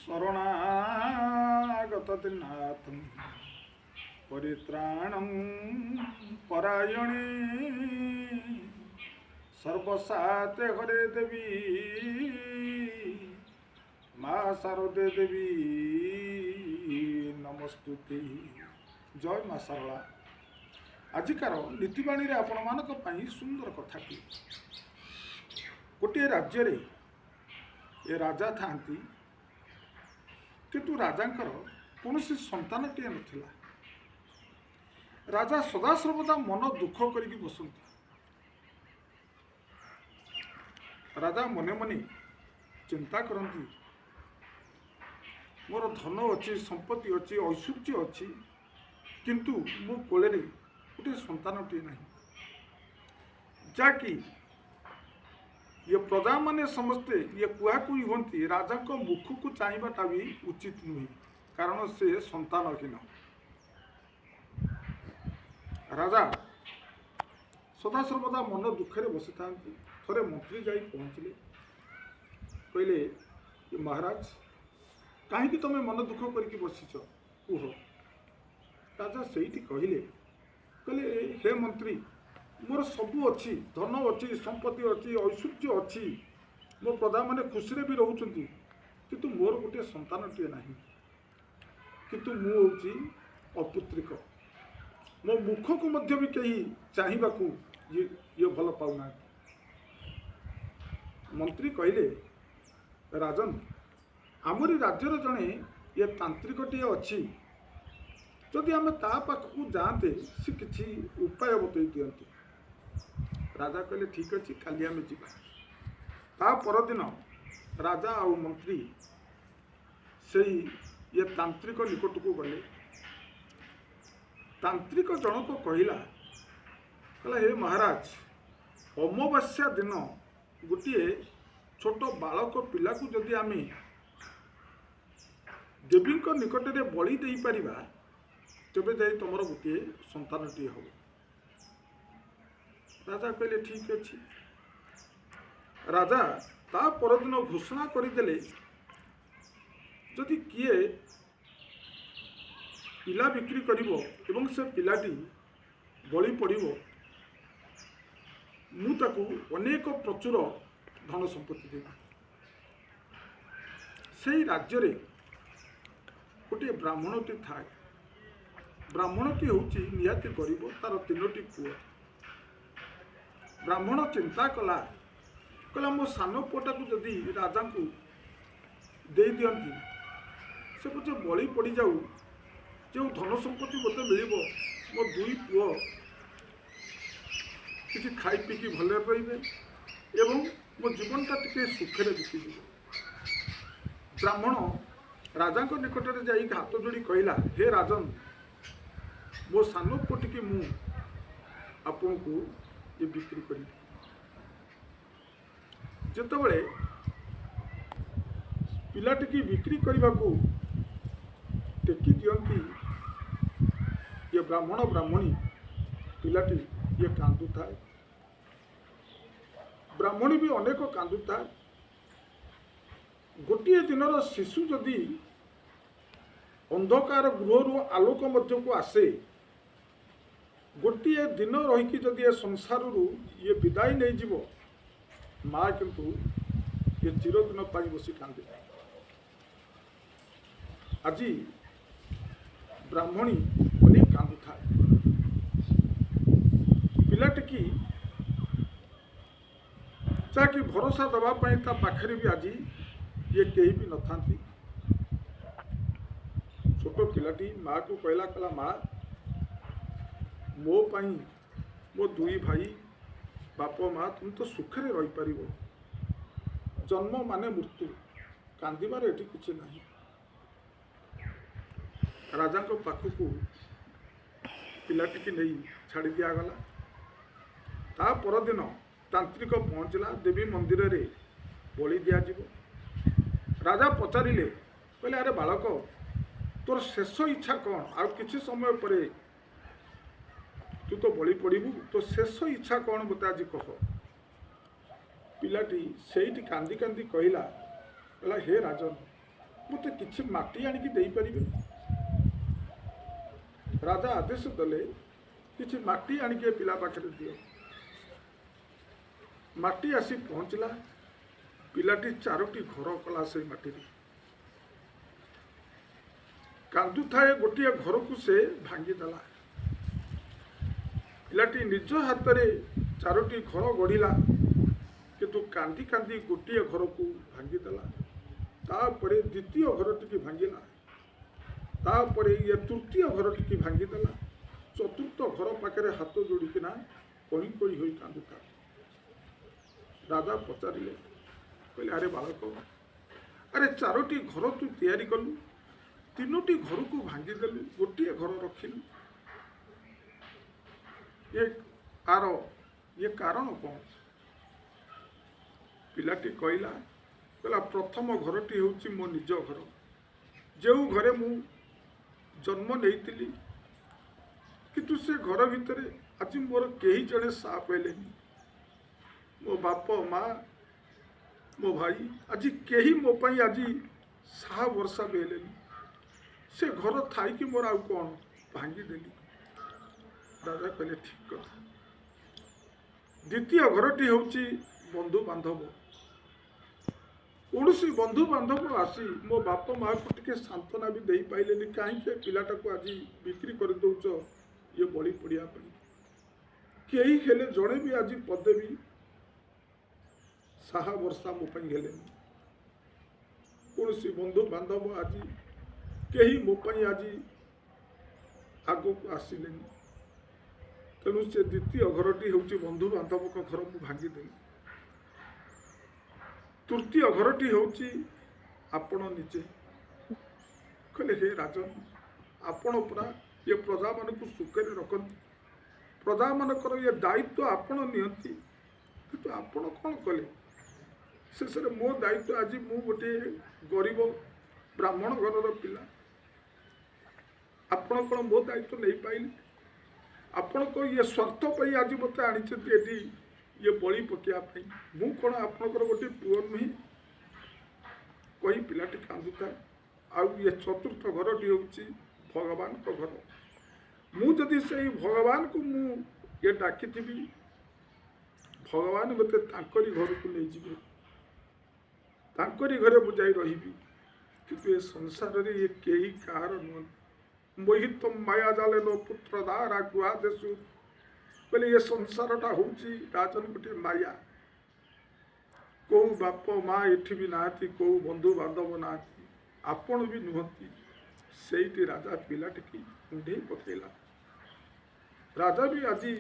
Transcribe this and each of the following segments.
शरणागतनाथं परित्राणं परायणे सर्वसाते हरे देवी माँ शारदे देवी नमस्तुते। जय माँ शारदा। आजिकार नीतिवाणी रे आपण मानक पई सुंदर कथाटी। गोटे राज्य रे ए राजा थांती किंतु राजांकर कौनसी संतानटीए नथिला। राजा सदा सर्वदा मन दुख करिकी बसंती। राजा मने मने चिंता करती, मोर धन अच्छी संपत्ति अच्छी ऐश्वर्य अच्छी किंतु मो कोले गोटे संतानटीए नहीं जाकि ये प्रजा माने समस्ते ये कुआकुई होती। राजा को मुख को चाहवाटा भी उचित नुहे कारण से संतानहीन। राजा सदा सर्वदा मन दुखे बसी था। थरे मंत्री जाई पहुँचले, कहले महाराज कहीं तुम मन दुख करके बसीच कुह। राजा सेठी कहले हे मंत्री मोर सबू अच्छी धन अच्छी संपत्ति अच्छी ऐश्वर्य अच्छी मो प्रजा मैंने खुशी भी रोचंती किंतु मोर गोटे संतानटीए नहीं किंतु मुझे अपुत्रिक मो मुख को मध्य भी कहीं चाहिए ये भल पाऊना। मंत्री कहले राजन आमरी राज्यर जड़े ये तांत्रिकटी अच्छी जदि आम ता पाखक जाते सी किसी उपाय बतई दियंती। राजा कहले ठीक अच्छे काली आम जा। ता परदिन राजा आ मंत्री से ये तांत्रिक निकट को गले। तांत्रिक जनक कहला हे महाराज अमावास्या दिन गोटे छोट बालक पिला को जदि आम देवी निकट में बलि दे पारिबा तेबे जाई तुमर गोटे संतानटी हो। राजा कहले ठीक अच्छे। राजा ता परदिन घोषणा करदेले जदि किए पिला बिक्री करिवो एवं से पिलाटी बलि पड़िवो मु ताकू अनेक प्रचुर धन संपत्ति देबी। सेही राज्य रे गोटे ब्राह्मणटी थाए। ब्राह्मणटी होउची निहाती गरीब, तार तीनोटी पुओ। ब्राह्मण चिंता कला कहला मो सान पुआटा को जदि राजा को दे दियंती से पचे बलि पड़ जाऊ जो धन संपत्ति मत मिल मो दुई पुओ किसी खाई पीकी भले रही एवं मो जीवनटा टे सुखे बीती। ब्राह्मण राजा निकट में जाई हाथ जोड़ी कहला हे राजन मो सान पुटी की मु आपन को ये बिक्री करी। जितेबले पिलाटी की बिक्री करने को टेकी दियंती ये ब्राह्मण ब्राह्मणी पिलाटी ये कांदु था। ब्राह्मणी भी अनेक कांदु था। गोटे दिनर शिशु जदि अंधकार गृह आलोक मध्य को आसे गोटे दिन रहीकि जदि ए संसार ये विदाय नहीं जीव माँ किंतु ये चिरदिन पाई बसी कांदे। आज ब्राह्मणी अनेक कांदु था। पिलाटी की जाकि भरोसा दवापाई ता पाखरे भी आज ये कहीं भी न था। छोट पिलाटी माँ को कहला कहला माँ मो पाई मो दुई भाई बाप माँ तुम तो सुखे रही पार। जन्म माने मृत्यु कांदिबार एटी किछि नहीं। राजा को पाखक पिलाटी की नहीं छाड़ी दिगला। ता परदिन तांत्रिक पहुँचला देवी मंदिर रे बलि दिज्व। राजा पचारे कहले अरे बालक तोर शेष इच्छा कौन आ किसी समय पर तू तो बलि पड़ू तो शेष इच्छा कौन मत आज कह। पिलाटी से कांदी कांदी कहला हे राजन ମୋତେ କିଛି ମାଟି ଆଣିକି ଦେଇପାରିବେ? ରାଜା ଆଦେଶ ଦେଲେ କିଛି ମାଟି ଆଣିକି ଏ ପିଲା ପାଖରେ ଦିଅ। ମାଟି ଆସି ପହଞ୍ଚିଲା। ପିଲାଟି 4ଟି ଘର କଲା ସେଇ ମାଟିରେ। କାନ୍ଦୁଥାଏ ଗୋଟିଏ ଘରକୁ ସେ ଭାଙ୍ଗିଦେଲା। ପିଲାଟି ନିଜ ହାତରେ 4ଟି ଘର ଗଢ଼ିଲା, କିନ୍ତୁ କାନ୍ଦି କାନ୍ଦି ଗୋଟିଏ ଘରକୁ ଭାଙ୍ଗିଦେଲା। ତାପରେ ଦ୍ୱିତୀୟ ଘରଟିକି ଭାଙ୍ଗିଲା, ତାପରେ ଇଏ ତୃତୀୟ ଘରଟିକି ଭାଙ୍ଗିଦେଲା। ଚତୁର୍ଥ ଘର ପାଖରେ ହାତ ଯୋଡ଼ିକିନା କଇଁ କଇଁ ହୋଇ କାନ୍ଦୁଥାଏ। ରାଜା ପଚାରିଲେ, କହିଲେ, ଆରେ ବାଳକ, ଆରେ 4ଟି ଘର ତୁ ତିଆରି କଲୁ, 3ଟି ଘରକୁ ଭାଙ୍ଗିଦେଲୁ, ଗୋଟିଏ ଘର ରଖିଲୁ, ଇଏ କାରଣ କ'ଣ? ପିଲାଟି କହିଲା, ପ୍ରଥମ ଘରଟି ହେଉଛି ମୋ ନିଜ ଘର, ଯେଉଁ ଘରେ ମୁଁ ଜନ୍ମ ନେଇଥିଲି, କିନ୍ତୁ ସେ ଘର ଭିତରେ ଆଜି ମୋର କେହି ଜଣେ ସାହା ପାଇଲେନି। ମୋ ବାପ ମା, ମୋ ଭାଇ, ଆଜି କେହି ମୋ ପାଇଁ ଆଜି ସାହା ଭରସା ବି ହେଲେନି। ସେ ଘର ଥାଇକି ମୋର ଆଉ କ'ଣ, ଭାଙ୍ଗିଦେଲି। ରାଜା କହିଲେ, ଠିକ୍ କଥା। ଦ୍ୱିତୀୟ ଘରଟି ହେଉଛି ବନ୍ଧୁବାନ୍ଧବ। କୌଣସି ବନ୍ଧୁବାନ୍ଧବ ଆସି ମୋ ବାପ ମାଆକୁ ଟିକେ ସାନ୍ତ୍ୱନା ବି ଦେଇପାଇଲେନି। କାହିଁକି ଏ ପିଲାଟାକୁ ଆଜି ବିକ୍ରି କରିଦେଉଛ ଇଏ ବଳି ପଡ଼ିବା ପାଇଁ? କେହି ହେଲେ ଜଣେ ବି ଆଜି ପଦେ ବି ସାହା ବର୍ଷା ମୋ ପାଇଁ ହେଲେନି। କୌଣସି ବନ୍ଧୁବାନ୍ଧବ ଆଜି କେହି ମୋ ପାଇଁ ଆଜି ଆଗକୁ ଆସିଲେନି। ତେଣୁ ସେ ଦ୍ୱିତୀୟ ଘରଟି ହେଉଛି ବନ୍ଧୁବାନ୍ଧବଙ୍କ ଘର, ମୁଁ ଭାଙ୍ଗିଦେଲି। ତୃତୀୟ ଘରଟି ହେଉଛି ଆପଣ ନିଜେ। କହିଲେ, ହେ ରାଜନ, ଆପଣ ପୁରା ଏ ପ୍ରଜାମାନଙ୍କୁ ସୁଖରେ ରଖନ୍ତି, ପ୍ରଜାମାନଙ୍କର ଏ ଦାୟିତ୍ୱ ଆପଣ ନିଅନ୍ତି, କିନ୍ତୁ ଆପଣ କ'ଣ କଲେ? ଶେଷରେ ମୋ ଦାୟିତ୍ୱ, ଆଜି ମୁଁ ଗୋଟିଏ ଗରିବ ବ୍ରାହ୍ମଣ ଘରର ପିଲା, ଆପଣ କ'ଣ ମୋ ଦାୟିତ୍ୱ ନେଇପାରିଲେ? ଆପଣଙ୍କ ଇଏ ସ୍ୱାର୍ଥ ପାଇଁ ଆଜି ମୋତେ ଆଣିଛନ୍ତି ଏଠି ଇଏ ବଳି ପକାଇବା ପାଇଁ। ମୁଁ କ'ଣ ଆପଣଙ୍କର ଗୋଟିଏ ପୁଅ ନୁହେଁ? କହି ପିଲାଟି କାନ୍ଦୁଥାଏ। ଆଉ ଇଏ ଚତୁର୍ଥ ଘରଟି ହେଉଛି ଭଗବାନଙ୍କ ଘର। ମୁଁ ଯଦି ସେଇ ଭଗବାନଙ୍କୁ ମୁଁ ଇଏ ଡାକିଥିବି, ଭଗବାନ ମୋତେ ତାଙ୍କରି ଘରକୁ ନେଇଯିବେ, ତାଙ୍କରି ଘରେ ମୁଁ ଯାଇ ରହିବି। କିନ୍ତୁ ଏ ସଂସାରରେ ଇଏ କେହି କାହାର ନୁହନ୍ତି। ମୋହିତ ମାୟା ଜାଲେ ନ ପୁତ୍ର ଦାରା କୁହା ଦେଶୁ। କହିଲେ, ଏ ସଂସାରଟା ହେଉଛି ରାଜନ ଗୋଟିଏ ମାୟା। କେଉଁ ବାପ ମା ଏଠି ବି ନାହାନ୍ତି, କେଉଁ ବନ୍ଧୁବାନ୍ଧବ ନାହାନ୍ତି, ଆପଣ ବି ନୁହନ୍ତି। ସେଇଠି ରାଜା ପିଲାଟିକି କୁଣ୍ଢେଇ ପକାଇଲା। ରାଜା ବି ଆଜି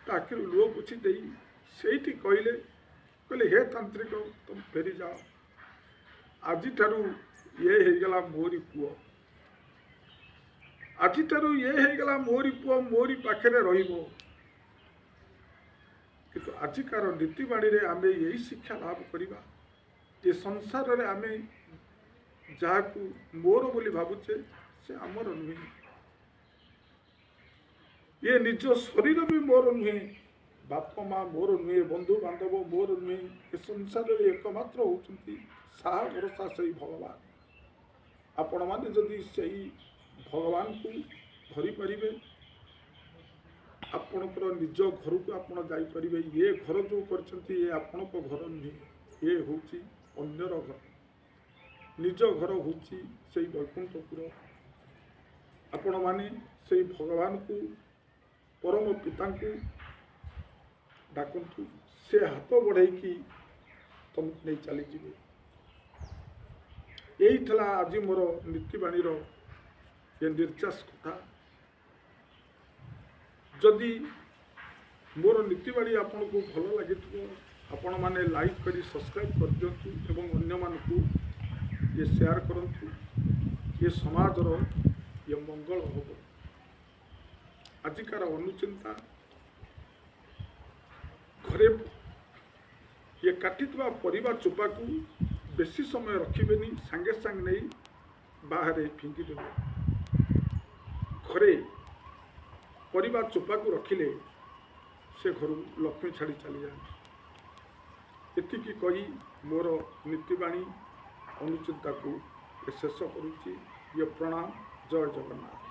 ତା ଆଖିରୁ ଲୁହ ପୋଛି ଦେଇ ସେଇଠି କହିଲେ, ହେ ତାନ୍ତ୍ରିକ, ତମେ ଫେରିଯାଅ। ଆଜିଠାରୁ ଇଏ ହେଇଗଲା ମୋରି ପୁଅ। ଆଜିଠାରୁ ଇଏ ହେଇଗଲା ମୋରି ପୁଅ, ମୋରି ପାଖରେ ରହିବ। କିନ୍ତୁ ଆଜିକାର ନୀତିବାଣୀରେ ଆମେ ଏହି ଶିକ୍ଷା ଲାଭ କରିବା, ଏ ସଂସାରରେ ଆମେ ଯାହାକୁ ମୋର ବୋଲି ଭାବୁଛେ ସେ ଆମର ନୁହେଁ। ଏ ନିଜ ଶରୀର ବି ମୋର ନୁହେଁ, ବାପ ମା ମୋର ନୁହେଁ, ବନ୍ଧୁବାନ୍ଧବ ମୋର ନୁହେଁ। ଏ ସଂସାରରେ ଏକମାତ୍ର ହେଉଛନ୍ତି ସାହା ଭରସା ସେଇ ଭଗବାନ। ଆପଣମାନେ ଯଦି ସେଇ ଭଗବାନଙ୍କୁ ଧରିପାରିବେ, ଆପଣଙ୍କର ନିଜ ଘରକୁ ଆପଣ ଯାଇପାରିବେ। ଏ ଘର ଯେଉଁ କରିଛନ୍ତି ଏ ଆପଣଙ୍କ ଘର ନୁହେଁ, ଏ ହେଉଛି ଅନ୍ୟର ଘର। ନିଜ ଘର ହେଉଛି ସେଇ ବୈକୁଣ୍ଠପୁର। ଆପଣମାନେ ସେଇ ଭଗବାନଙ୍କୁ, ପରମ ପିତାଙ୍କୁ ଡାକନ୍ତୁ, ସେ ହାତ ବଢ଼େଇକି ତମକୁ ନେଇ ଚାଲିଯିବେ। ଏଇ ଥିଲା ଆଜି ମୋର ନୀତିବାଣୀର ଏ ନିର୍ଯାସ କଥା। ଯଦି ମୋର ନୀତିବାଣୀ ଆପଣଙ୍କୁ ଭଲ ଲାଗିଥିବ, ଆପଣମାନେ ଲାଇକ୍ କରି ସବସ୍କ୍ରାଇବ୍ କରିଦିଅନ୍ତୁ ଏବଂ ଅନ୍ୟମାନଙ୍କୁ ଇଏ ସେୟାର କରନ୍ତୁ। ଏ ସମାଜର ଇଏ ମଙ୍ଗଳ ହେବ। ଆଜିକାର ଅନୁଚିନ୍ତା, ଘରେ ଇଏ କାଟିଥିବା ପରିବା ଚୋପାକୁ ବେଶୀ ସମୟ ରଖିବେନି, ସାଙ୍ଗେ ସାଙ୍ଗେ ନେଇ ବାହାରେ ଫିଙ୍ଗିଦେବେ। ଘରେ ପରିବା ଚୋପାକୁ ରଖିଲେ ସେ ଘରୁ ଲକ୍ଷ୍ମୀ ଛାଡ଼ି ଚାଲିଯାଆନ୍ତି। ଏତିକି କହି ମୋର ନୀତିବାଣୀ ଅନୁଚିନ୍ତାକୁ ଶେଷ କରୁଛି। ପ୍ରଣାମ। ଜୟ ଜଗନ୍ନାଥ।